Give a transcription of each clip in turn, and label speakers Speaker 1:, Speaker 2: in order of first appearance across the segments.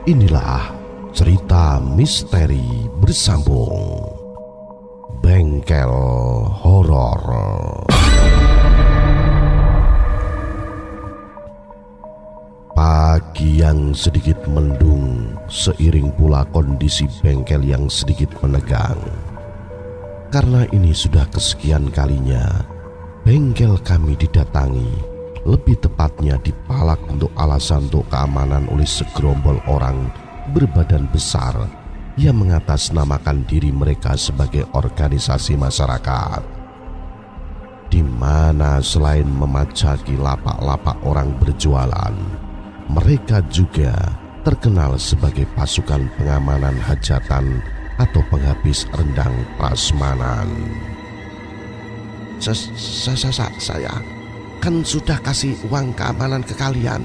Speaker 1: Inilah cerita misteri bersambung Bengkel Horor. Pagi yang sedikit mendung seiring pula kondisi bengkel yang sedikit menegang. Karena ini sudah kesekian kalinya bengkel kami didatangi, lebih tepatnya dipalak untuk alasan untuk keamanan oleh segerombol orang berbadan besar yang mengatasnamakan diri mereka sebagai organisasi masyarakat, di mana selain memajaki lapak-lapak orang berjualan, mereka juga terkenal sebagai pasukan pengamanan hajatan atau penghabis rendang prasmanan. Saya kan sudah kasih uang keamanan ke kalian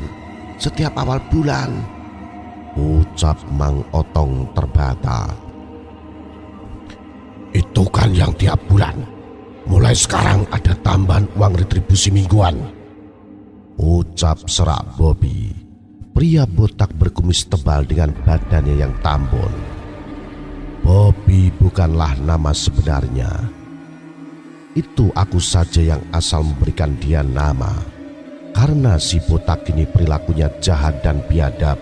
Speaker 1: setiap awal bulan, ucap Mang Otong terbata.
Speaker 2: Itu kan yang tiap bulan. Mulai sekarang ada tambahan uang retribusi mingguan,
Speaker 1: ucap serak Bobby, pria botak berkumis tebal dengan badannya yang tambun. Bobby bukanlah nama sebenarnya. Itu aku saja yang asal memberikan dia nama. Karena si botak ini perilakunya jahat dan biadab,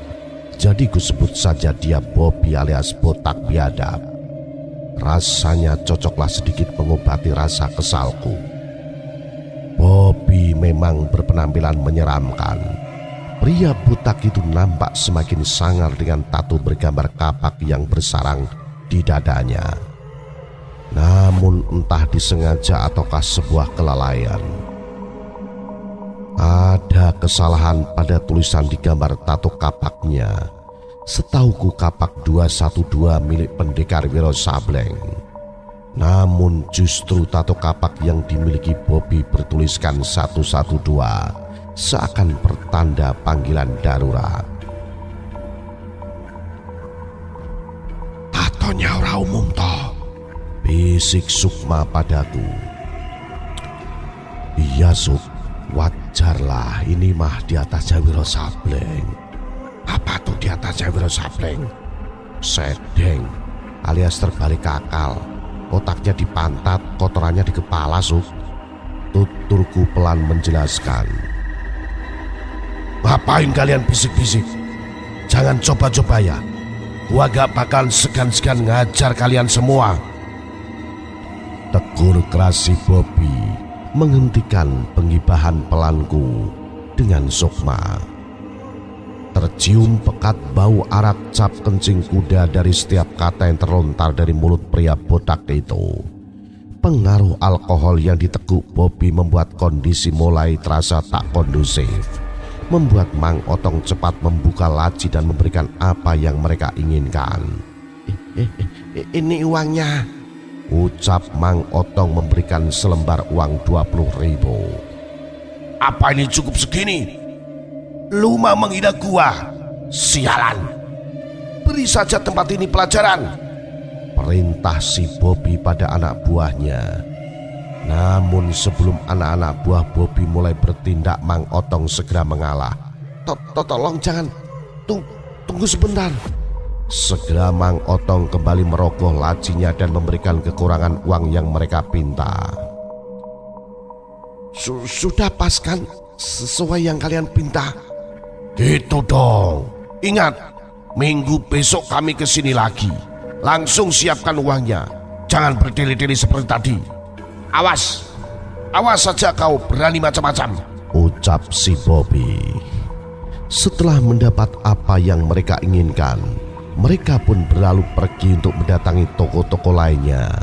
Speaker 1: jadi ku sebut saja dia Bobby alias botak biadab. Rasanya cocoklah sedikit mengobati rasa kesalku. Bobby memang berpenampilan menyeramkan. Pria botak itu nampak semakin sangar dengan tato bergambar kapak yang bersarang di dadanya. Namun entah disengaja ataukah sebuah kelalaian, ada kesalahan pada tulisan di gambar tato kapaknya. Setauku kapak 212 milik Pendekar Wiro Sableng. Namun justru tato kapak yang dimiliki Bobby bertuliskan 112, seakan pertanda panggilan darurat.
Speaker 2: Tatonya ora umum toh,
Speaker 1: bisik Sukma padaku. Iya Suk, wajarlah, ini mah di atas Wiro Sableng.
Speaker 2: Apa tuh di atas Wiro Sableng?
Speaker 1: Sedeng alias terbalik akal, otaknya di pantat, kotorannya di kepala Suk, tuturku pelan menjelaskan.
Speaker 2: Ngapain kalian bisik-bisik? Jangan coba-coba ya, gua gak bakal segan-segan ngajar kalian semua,
Speaker 1: tegur keras si Bobby menghentikan pengibahan pelanku dengan Sukma. Tercium pekat bau arak cap kencing kuda dari setiap kata yang terlontar dari mulut pria botak itu. Pengaruh alkohol yang diteguk Bobby membuat kondisi mulai terasa tak kondusif, membuat Mang Otong cepat membuka laci dan memberikan apa yang mereka inginkan.
Speaker 2: Ini uangnya,
Speaker 1: ucap Mang Otong memberikan selembar uang 20.000.
Speaker 2: Apa ini cukup segini? Lu mau menghina gua? Sialan. Beri saja tempat ini pelajaran,
Speaker 1: perintah si Bobby pada anak buahnya. Namun sebelum anak-anak buah Bobby mulai bertindak, Mang Otong segera mengalah.
Speaker 2: Tolong jangan, tunggu sebentar.
Speaker 1: Segera Mang Otong kembali merogoh lacinya dan memberikan kekurangan uang yang mereka pinta.
Speaker 2: Sudah pas kan, sesuai yang kalian pinta. Gitu dong. Ingat, minggu besok kami kesini lagi. Langsung siapkan uangnya. Jangan berdiri-diri seperti tadi. Awas saja kau berani macam-macam,
Speaker 1: ucap si Bobby. Setelah mendapat apa yang mereka inginkan, mereka pun berlalu pergi untuk mendatangi toko-toko lainnya.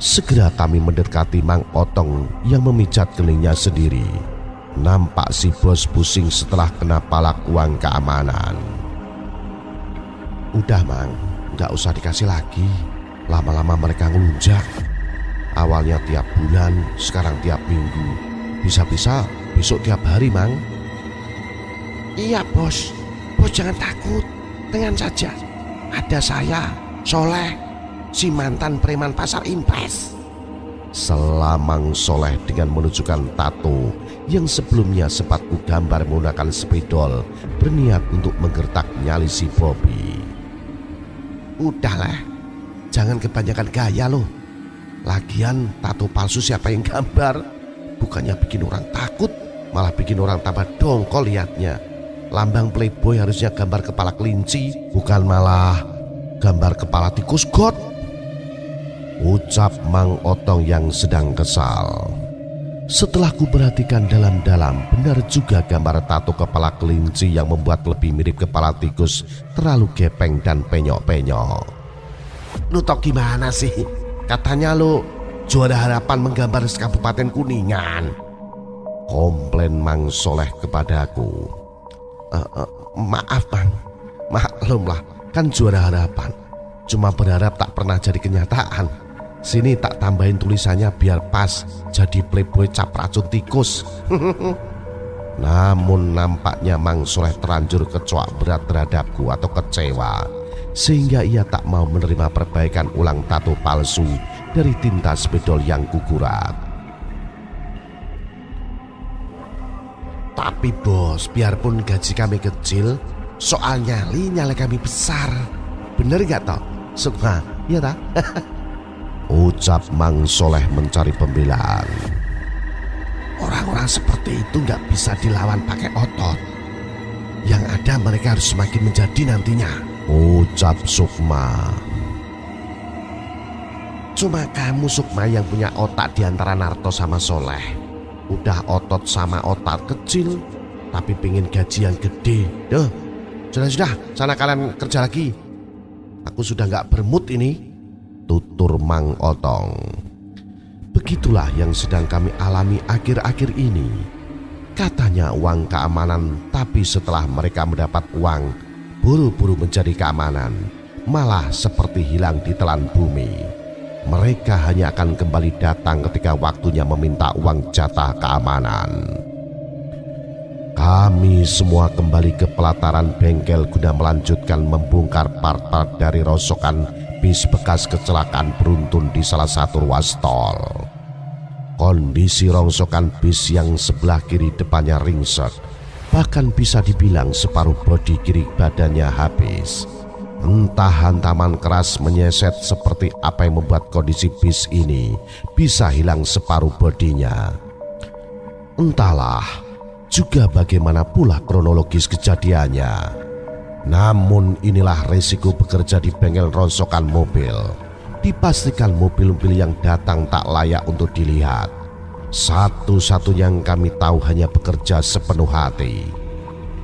Speaker 1: Segera kami mendekati Mang Otong yang memijat keningnya sendiri. Nampak si bos pusing setelah kena palak uang keamanan. Udah Mang, gak usah dikasih lagi. Lama-lama mereka ngelunjak. Awalnya tiap bulan, sekarang tiap minggu. Bisa-bisa besok tiap hari Mang.
Speaker 2: Iya bos jangan takut. Tenang saja, ada saya, Soleh, si mantan preman pasar Impres.
Speaker 1: Selamang Soleh dengan menunjukkan tato yang sebelumnya sempat kugambar menggunakan spidol berniat untuk menggertak nyali si Bobby.
Speaker 2: Udahlah, jangan kebanyakan gaya loh. Lagian tato palsu siapa yang gambar? Bukannya bikin orang takut, malah bikin orang tambah dongkol liatnya. Lambang playboy harusnya gambar kepala kelinci, bukan malah gambar kepala tikus got, ucap Mang Otong yang sedang kesal. Setelah ku perhatikan dalam-dalam, benar juga gambar tato kepala kelinci yang membuat lebih mirip kepala tikus terlalu gepeng dan penyok-penyok. Lu tau gimana sih? Katanya lu juara harapan menggambar Kabupaten Kuningan. Komplain Mang Soleh kepadaku. Maaf Mang, maklum lah, kan juara harapan. Cuma berharap tak pernah jadi kenyataan. Sini tak tambahin tulisannya biar pas, jadi playboy cap racun tikus. Namun nampaknya Mang Soleh terlanjur kecoak berat terhadapku atau kecewa, sehingga ia tak mau menerima perbaikan ulang tato palsu dari tinta spidol yang kukurat. Tapi bos, biarpun gaji kami kecil, soal nyali kami besar. Bener gak toh, Sukma? Iya tak? Ucap Mang Soleh mencari pembelaan. Orang-orang seperti itu gak bisa dilawan pakai otot. Yang ada mereka harus semakin menjadi nantinya, ucap Sukma. Cuma kamu Sukma yang punya otak di antara Narto sama Soleh. Udah otot sama otak kecil, tapi pengen gaji yang gede. Duh, sudah, sana kalian kerja lagi. Aku sudah gak bermood ini, tutur Mang Otong. Begitulah yang sedang kami alami akhir-akhir ini. Katanya uang keamanan, tapi setelah mereka mendapat uang, buru-buru menjadi keamanan, malah seperti hilang di telan bumi. Mereka hanya akan kembali datang ketika waktunya meminta uang jatah keamanan. Kami semua kembali ke pelataran bengkel guna melanjutkan membongkar part-part dari rosokan bis bekas kecelakaan beruntun di salah satu ruas tol. Kondisi rongsokan bis yang sebelah kiri depannya ringsek, bahkan bisa dibilang separuh bodi kiri badannya habis. Entah hantaman keras menyeset seperti apa yang membuat kondisi bis ini bisa hilang separuh bodinya. Entahlah juga bagaimana pula kronologis kejadiannya. Namun inilah resiko bekerja di bengkel rongsokan mobil. Dipastikan mobil-mobil yang datang tak layak untuk dilihat. Satu-satunya yang kami tahu hanya bekerja sepenuh hati.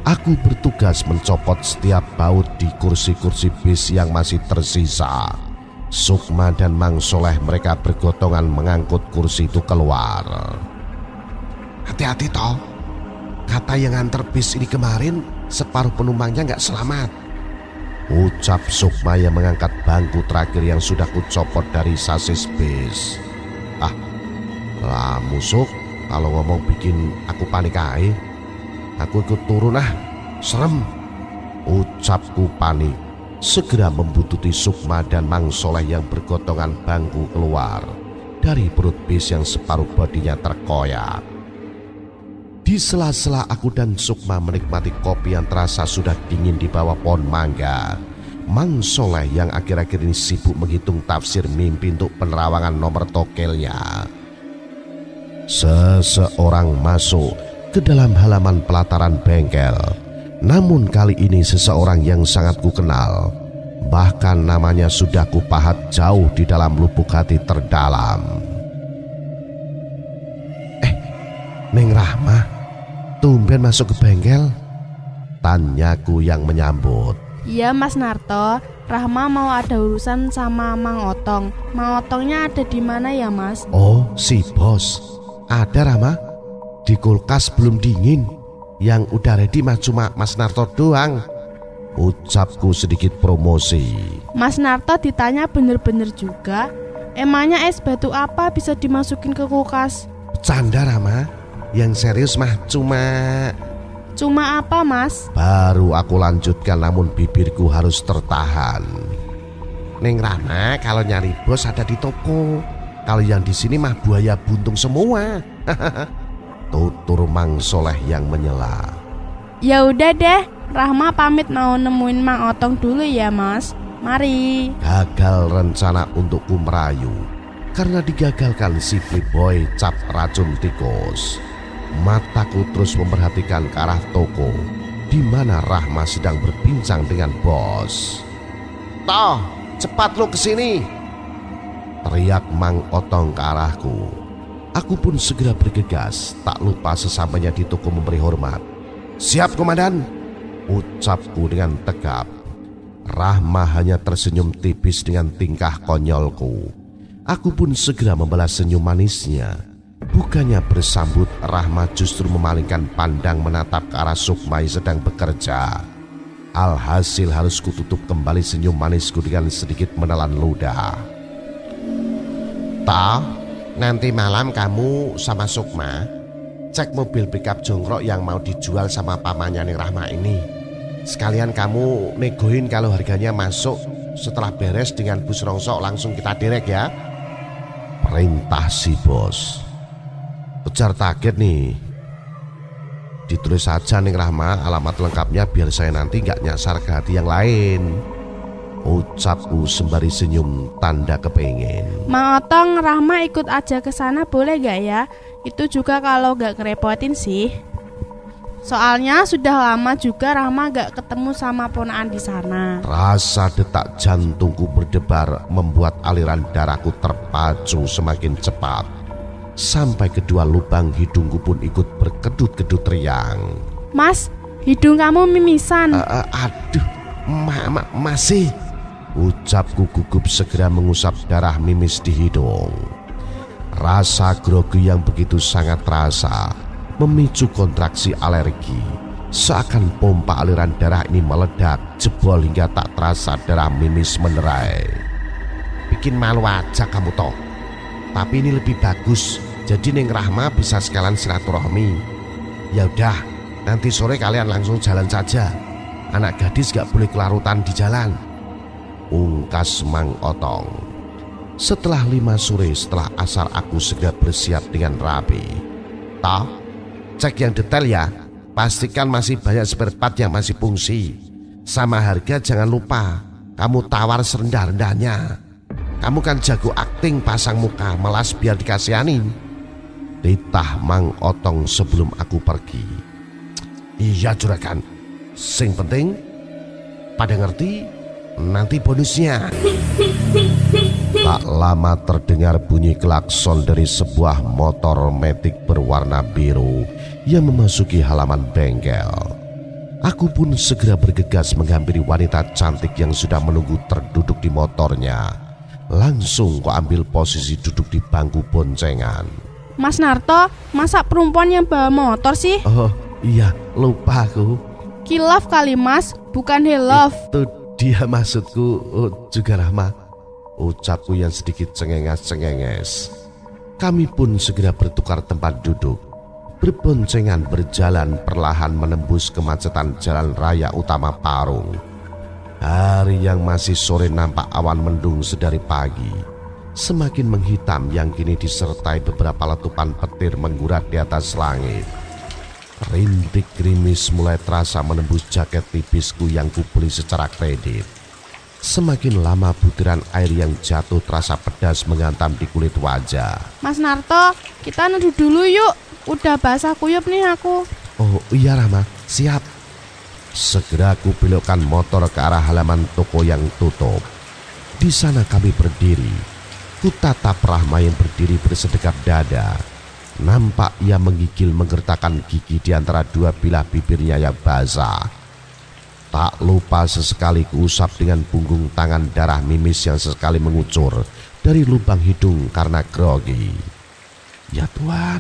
Speaker 2: Aku bertugas mencopot setiap baut di kursi-kursi bis yang masih tersisa. Sukma dan Mang Soleh mereka bergotongan mengangkut kursi itu keluar. Hati-hati toh, kata yang nganter bis ini kemarin separuh penumpangnya gak selamat, ucap Sukma yang mengangkat bangku terakhir yang sudah kucopot dari sasis bis. Lah musuk, kalau ngomong bikin aku panik aja. Aku ikut turun serem, ucapku panik. Segera membuntuti Sukma dan Mang Soleh yang bergotongan bangku keluar dari perut bis yang separuh bodinya terkoyak. Di sela-sela aku dan Sukma menikmati kopi yang terasa sudah dingin di bawah pohon mangga, Mang Soleh yang akhir-akhir ini sibuk menghitung tafsir mimpi untuk penerawangan nomor tokelnya. Seseorang masuk ke dalam halaman pelataran bengkel. Namun kali ini seseorang yang sangat kukenal. Bahkan namanya sudah kupahat jauh di dalam lubuk hati terdalam. Neng Rahma, tumben masuk ke bengkel? Tanyaku yang menyambut.
Speaker 3: Iya Mas Narto, Rahma mau ada urusan sama Mang Otong. Mang Otongnya ada di mana ya Mas?
Speaker 2: Oh, si bos. Ada Rahma, di kulkas belum dingin. Yang udah ready mah cuma Mas Narto doang, ucapku sedikit promosi.
Speaker 3: Mas Narto ditanya bener-bener juga. Emangnya es batu apa bisa dimasukin ke kulkas?
Speaker 2: Bercanda Rama, yang serius mah Cuma
Speaker 3: apa Mas?
Speaker 2: Baru aku lanjutkan namun bibirku harus tertahan. Neng Rama, kalau nyari bos ada di toko. Kalau yang di sini mah buaya buntung semua. Tutur Mang Soleh yang menyela.
Speaker 3: Ya udah deh, Rahma pamit mau nemuin Mang Otong dulu ya Mas. Mari.
Speaker 1: Gagal rencana untukku merayu karena digagalkan si playboy cap racun tikus. Mataku terus memperhatikan ke arah toko di mana Rahma sedang berbincang dengan bos.
Speaker 2: Toh, cepat lo kesini,
Speaker 1: teriak Mang Otong ke arahku. Aku pun segera bergegas, tak lupa sesampainya di toko memberi hormat.
Speaker 2: Siap komandan,
Speaker 1: ucapku dengan tegap. Rahma hanya tersenyum tipis dengan tingkah konyolku. Aku pun segera membalas senyum manisnya. Bukannya bersambut, Rahma justru memalingkan pandang menatap ke arah Sukmai sedang bekerja. Alhasil harus kututup kembali senyum manisku dengan sedikit menelan ludah.
Speaker 2: Toh, nanti malam kamu sama Sukma cek mobil pickup jongkrok yang mau dijual sama pamannya nih Rahma ini. Sekalian kamu negoin kalau harganya masuk, setelah beres dengan bus rongsok langsung kita direct ya.
Speaker 1: Perintah si bos. Ujar target nih. Ditulis saja nih Rahma alamat lengkapnya biar saya nanti gak nyasar ke hati yang lain. Ucapku sembari senyum tanda kepengen.
Speaker 3: Mang Otong, Rahma ikut aja ke sana boleh gak ya? Itu juga kalau gak ngerepotin sih. Soalnya sudah lama juga Rahma gak ketemu sama ponaan di sana.
Speaker 1: Rasa detak jantungku berdebar membuat aliran darahku terpacu semakin cepat. Sampai kedua lubang hidungku pun ikut berkedut-kedut riang.
Speaker 3: Mas, hidung kamu mimisan.
Speaker 1: Aduh, masih. Ucapku gugup segera mengusap darah mimis di hidung. Rasa grogi yang begitu sangat terasa memicu kontraksi alergi. Seakan pompa aliran darah ini meledak, jebol hingga tak terasa darah mimis menerai.
Speaker 2: Bikin malu aja kamu toh. Tapi ini lebih bagus, jadi Neng Rahma bisa sekalian silaturahmi. Ya udah, nanti sore kalian langsung jalan saja. Anak gadis gak boleh kelarutan di jalan,
Speaker 1: ungkas Mang Otong. Setelah 5 sore setelah asar aku segera bersiap dengan rapi.
Speaker 2: Toh, cek yang detail ya. Pastikan masih banyak spare part yang masih fungsi. Sama harga jangan lupa, kamu tawar serendah-rendahnya. Kamu kan jago akting pasang muka melas biar dikasihanin.
Speaker 1: Titah Mang Otong sebelum aku pergi.
Speaker 2: Iya juragan, sing penting pada ngerti nanti bonusnya.
Speaker 1: Tak lama terdengar bunyi klakson dari sebuah motor metik berwarna biru yang memasuki halaman bengkel. Aku pun segera bergegas menghampiri wanita cantik yang sudah menunggu terduduk di motornya. Langsung ku ambil posisi duduk di bangku boncengan.
Speaker 3: Mas Narto, masa perempuan yang bawa motor sih?
Speaker 1: Oh iya, lupa aku.
Speaker 3: Kilaf kali mas, bukan Hilaf.
Speaker 1: Itu dia maksudku juga Rahma. Ucapku yang sedikit cengenges-cengenges. Kami pun segera bertukar tempat duduk. Berboncengan berjalan perlahan menembus kemacetan jalan raya utama Parung. Hari yang masih sore nampak awan mendung sedari pagi. Semakin menghitam yang kini disertai beberapa letupan petir menggurat di atas langit. Rintik gerimis mulai terasa menembus jaket tipisku yang kubeli secara kredit. Semakin lama butiran air yang jatuh terasa pedas menghantam di kulit wajah.
Speaker 3: Mas Narto, kita neduh dulu yuk. Udah basah kuyup nih aku.
Speaker 1: Oh iya Rahma, siap. Segera aku belokkan motor ke arah halaman toko yang tutup. Di sana kami berdiri. Kutatap Rahma yang berdiri bersedekap dada. Nampak ia menggigil menggertakkan gigi di antara dua bilah bibirnya yang basah. Tak lupa sesekali kuusap dengan punggung tangan darah mimis yang sesekali mengucur dari lubang hidung karena grogi. Ya Tuhan,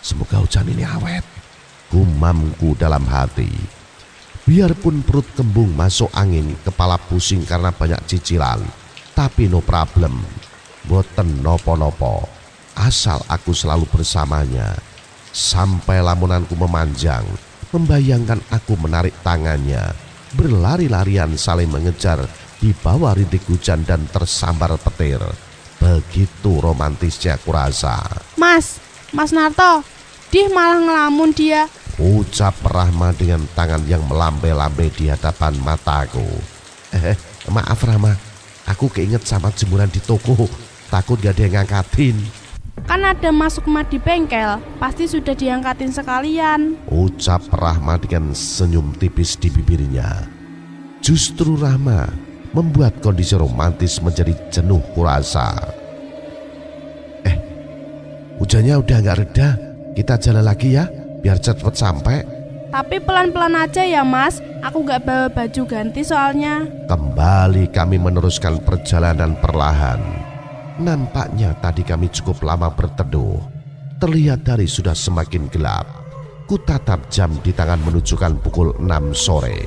Speaker 1: semoga hujan ini awet, gumamku dalam hati. Biarpun perut kembung masuk angin, kepala pusing karena banyak cicilan, tapi no problem, boten nopo-nopo. Asal aku selalu bersamanya. Sampai lamunanku memanjang, membayangkan aku menarik tangannya, berlari-larian saling mengejar di bawah rintik hujan dan tersambar petir. Begitu romantisnya kurasa.
Speaker 3: Mas Narto, dih malah ngelamun dia.
Speaker 1: Ucap Rahma dengan tangan yang melambai-lambai di hadapan mataku.
Speaker 2: Maaf Rama, aku keinget sama jemuran di toko. Takut gak ada yang ngangkatin.
Speaker 3: Kan ada Mas Sukma di bengkel, pasti sudah diangkatin sekalian.
Speaker 1: Ucap Rahma dengan senyum tipis di bibirnya. Justru Rahma membuat kondisi romantis menjadi jenuh kurasa. Hujannya udah gak reda, kita jalan lagi ya, biar cepat sampai.
Speaker 3: Tapi pelan-pelan aja ya Mas, aku gak bawa baju ganti soalnya.
Speaker 1: Kembali kami meneruskan perjalanan perlahan. Nampaknya tadi kami cukup lama berteduh. Terlihat hari sudah semakin gelap. Kutatap jam di tangan menunjukkan pukul 6 sore.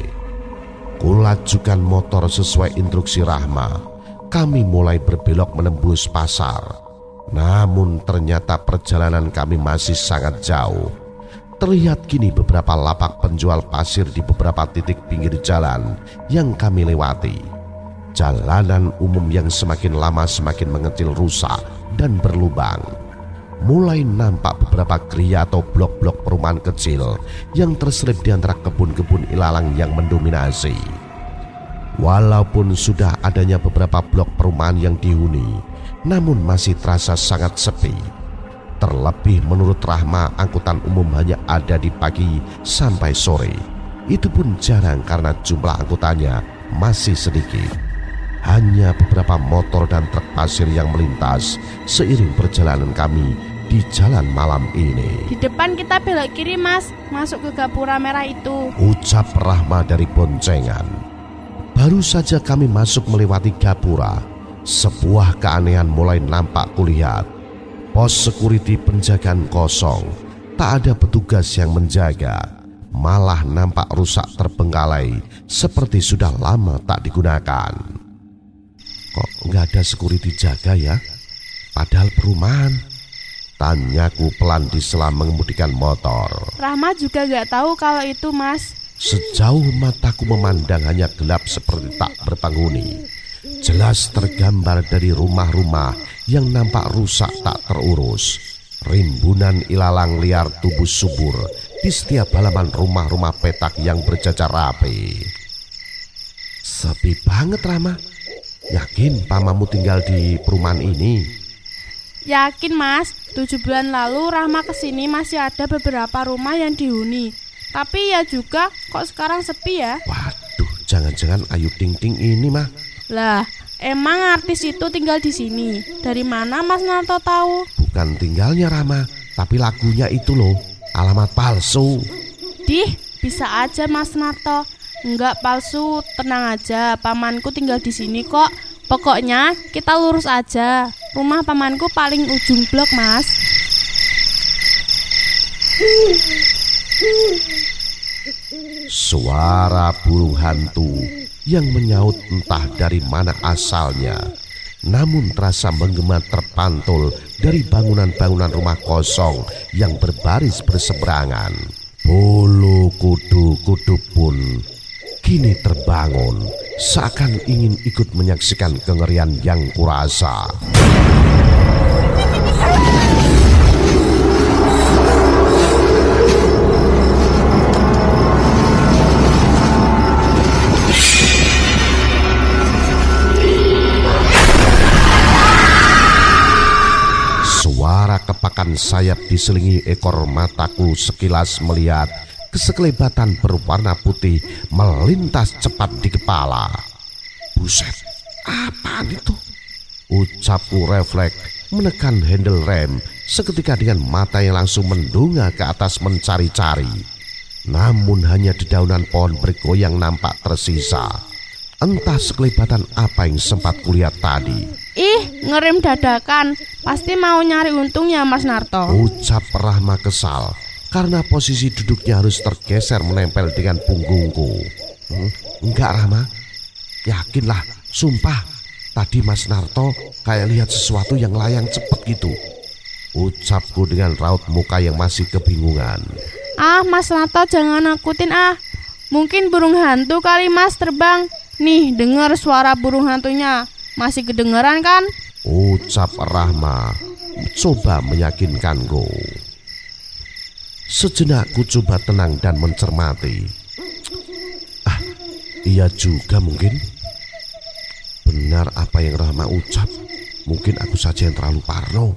Speaker 1: Kulajukan motor sesuai instruksi Rahma. Kami mulai berbelok menembus pasar. Namun ternyata perjalanan kami masih sangat jauh. Terlihat kini beberapa lapak penjual pasir di beberapa titik pinggir jalan yang kami lewati. Jalanan umum yang semakin lama semakin mengecil rusak dan berlubang. Mulai nampak beberapa geria atau blok-blok perumahan kecil yang terselip di antara kebun-kebun ilalang yang mendominasi. Walaupun sudah adanya beberapa blok perumahan yang dihuni, namun masih terasa sangat sepi. Terlebih menurut Rahma, angkutan umum hanya ada di pagi sampai sore. Itu pun jarang karena jumlah angkutannya masih sedikit. Hanya beberapa motor dan truk pasir yang melintas seiring perjalanan kami di jalan malam ini.
Speaker 3: Di depan kita belok kiri Mas, masuk ke gapura merah itu.
Speaker 1: Ucap Rahma dari boncengan. Baru saja kami masuk melewati gapura, sebuah keanehan mulai nampak kulihat. Pos security penjagaan kosong, tak ada petugas yang menjaga. Malah nampak rusak terbengkalai seperti sudah lama tak digunakan. Kok nggak ada security jaga ya? Padahal perumahan. Tanyaku pelan di sela mengemudikan motor.
Speaker 3: Rahma juga gak tahu kalau itu Mas.
Speaker 1: Sejauh mataku memandang hanya gelap seperti tak berpenghuni. Jelas tergambar dari rumah-rumah yang nampak rusak tak terurus. Rimbunan ilalang liar tumbuh subur di setiap halaman rumah-rumah petak yang berjajar rapi. Sepi banget Rama. Yakin pamamu tinggal di perumahan ini?
Speaker 3: Yakin Mas, 7 bulan lalu Rahma kesini masih ada beberapa rumah yang dihuni. Tapi ya juga kok sekarang sepi ya.
Speaker 1: Waduh, jangan-jangan Ayu Ting Ting ini mah.
Speaker 3: Lah, emang artis itu tinggal di sini? Dari mana Mas Narto tahu?
Speaker 1: Bukan tinggalnya Rama, tapi lagunya itu loh, alamat palsu.
Speaker 3: Dih, bisa aja Mas Narto. Enggak palsu, tenang aja. Pamanku tinggal di sini kok. Pokoknya kita lurus aja. Rumah pamanku paling ujung blok, Mas.
Speaker 1: Suara burung hantu yang menyaut entah dari mana asalnya, namun terasa menggema terpantul dari bangunan-bangunan rumah kosong yang berbaris berseberangan. Bulu kudu-kudu pun kini terbangun, seakan ingin ikut menyaksikan kengerian yang kurasa. Suara kepakan sayap diselingi ekor mataku sekilas melihat kesekelebatan berwarna putih melintas cepat di kepala. Buset, apaan itu? Ucapku refleks menekan handle rem seketika dengan mata yang langsung mendongak ke atas mencari-cari. Namun hanya dedaunan pohon bergoyang nampak tersisa. Entah sekelebatan apa yang sempat kulihat tadi.
Speaker 3: Ih, ngerem dadakan. Pasti mau nyari untung ya Mas Narto.
Speaker 1: Ucap Rahma kesal karena posisi duduknya harus tergeser menempel dengan punggungku. Enggak Rahma, yakinlah, sumpah. Tadi Mas Narto kayak lihat sesuatu yang layang cepet gitu. Ucapku dengan raut muka yang masih kebingungan.
Speaker 3: Ah Mas Narto jangan nakutin ah. Mungkin burung hantu kali Mas terbang. Nih dengar suara burung hantunya. Masih kedengeran kan?
Speaker 1: Ucap Rahma coba meyakinkanku. Sejenak ku coba tenang dan mencermati. Iya juga mungkin.
Speaker 2: benar apa yang Rahma ucap. Mungkin aku saja yang terlalu parno.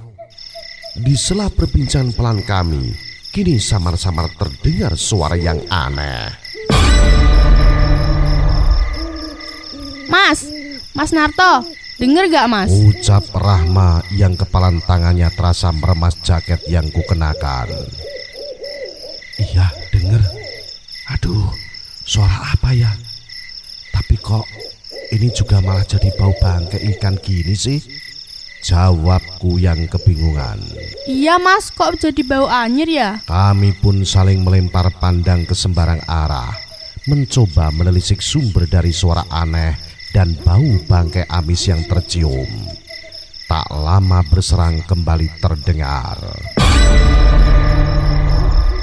Speaker 2: Di sela perbincangan pelan kami, kini samar-samar terdengar suara yang aneh.
Speaker 3: Mas Narto, denger gak Mas?
Speaker 2: Ucap Rahma yang kepalan tangannya terasa meremas jaket yang kukenakan. Iya, denger. Aduh, suara apa ya? Tapi kok ini juga malah jadi bau bangkai ikan gini sih? Jawabku yang kebingungan.
Speaker 3: Iya Mas, kok jadi bau anyir ya?
Speaker 2: Kami pun saling melempar pandang ke sembarang arah, mencoba menelisik sumber dari suara aneh dan bau bangkai amis yang tercium. Tak lama berserang kembali terdengar.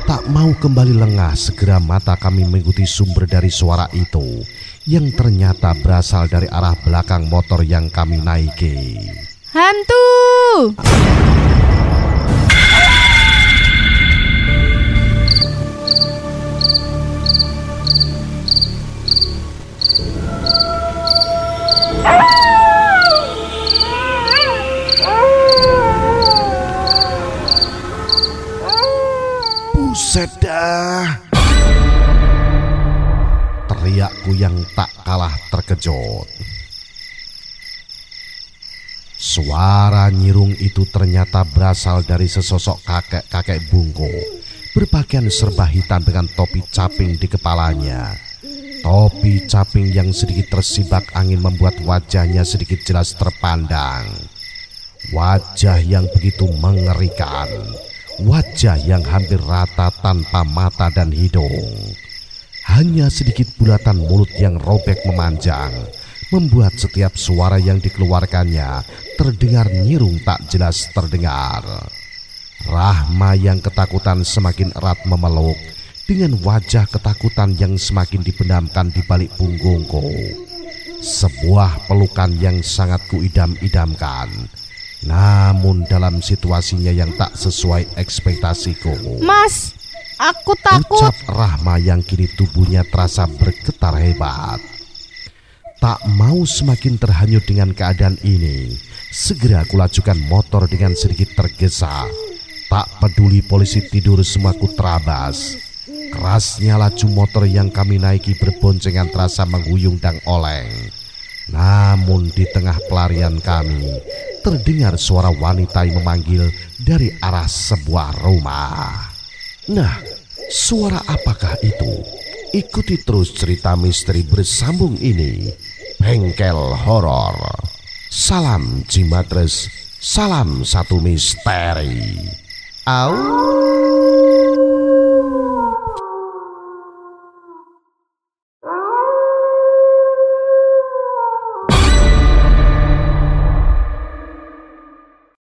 Speaker 2: Tak mau kembali lengah, segera mata kami mengikuti sumber dari suara itu, yang ternyata berasal dari arah belakang motor yang kami naiki.
Speaker 3: Hantu!
Speaker 2: Buset dah! Teriakku yang tak kalah terkejut. Suara nyirung itu ternyata berasal dari sesosok kakek-kakek bungku berpakaian serba hitam dengan topi caping di kepalanya. Topi caping yang sedikit tersibak angin membuat wajahnya sedikit jelas terpandang. Wajah yang begitu mengerikan. Wajah yang hampir rata tanpa mata dan hidung. Hanya sedikit bulatan mulut yang robek memanjang membuat setiap suara yang dikeluarkannya terdengar nyirung tak jelas terdengar. Rahma yang ketakutan semakin erat memeluk dengan wajah ketakutan yang semakin dipendamkan di balik punggungku. Sebuah pelukan yang sangat kuidam-idamkan. Namun dalam situasinya yang tak sesuai ekspektasiku.
Speaker 3: Mas, aku takut.
Speaker 2: Ucap Rahma yang kini tubuhnya terasa bergetar hebat. Tak mau semakin terhanyut dengan keadaan ini, segera kulajukan motor dengan sedikit tergesa. Tak peduli polisi tidur, semua ku terabas. Kerasnya laju motor yang kami naiki berboncengan terasa menghuyung dan oleng. Namun di tengah pelarian kami, terdengar suara wanita yang memanggil dari arah sebuah rumah. Nah, suara apakah itu? Ikuti terus cerita misteri bersambung ini. Bengkel Horor. Salam Jimatres, salam satu misteri. Au.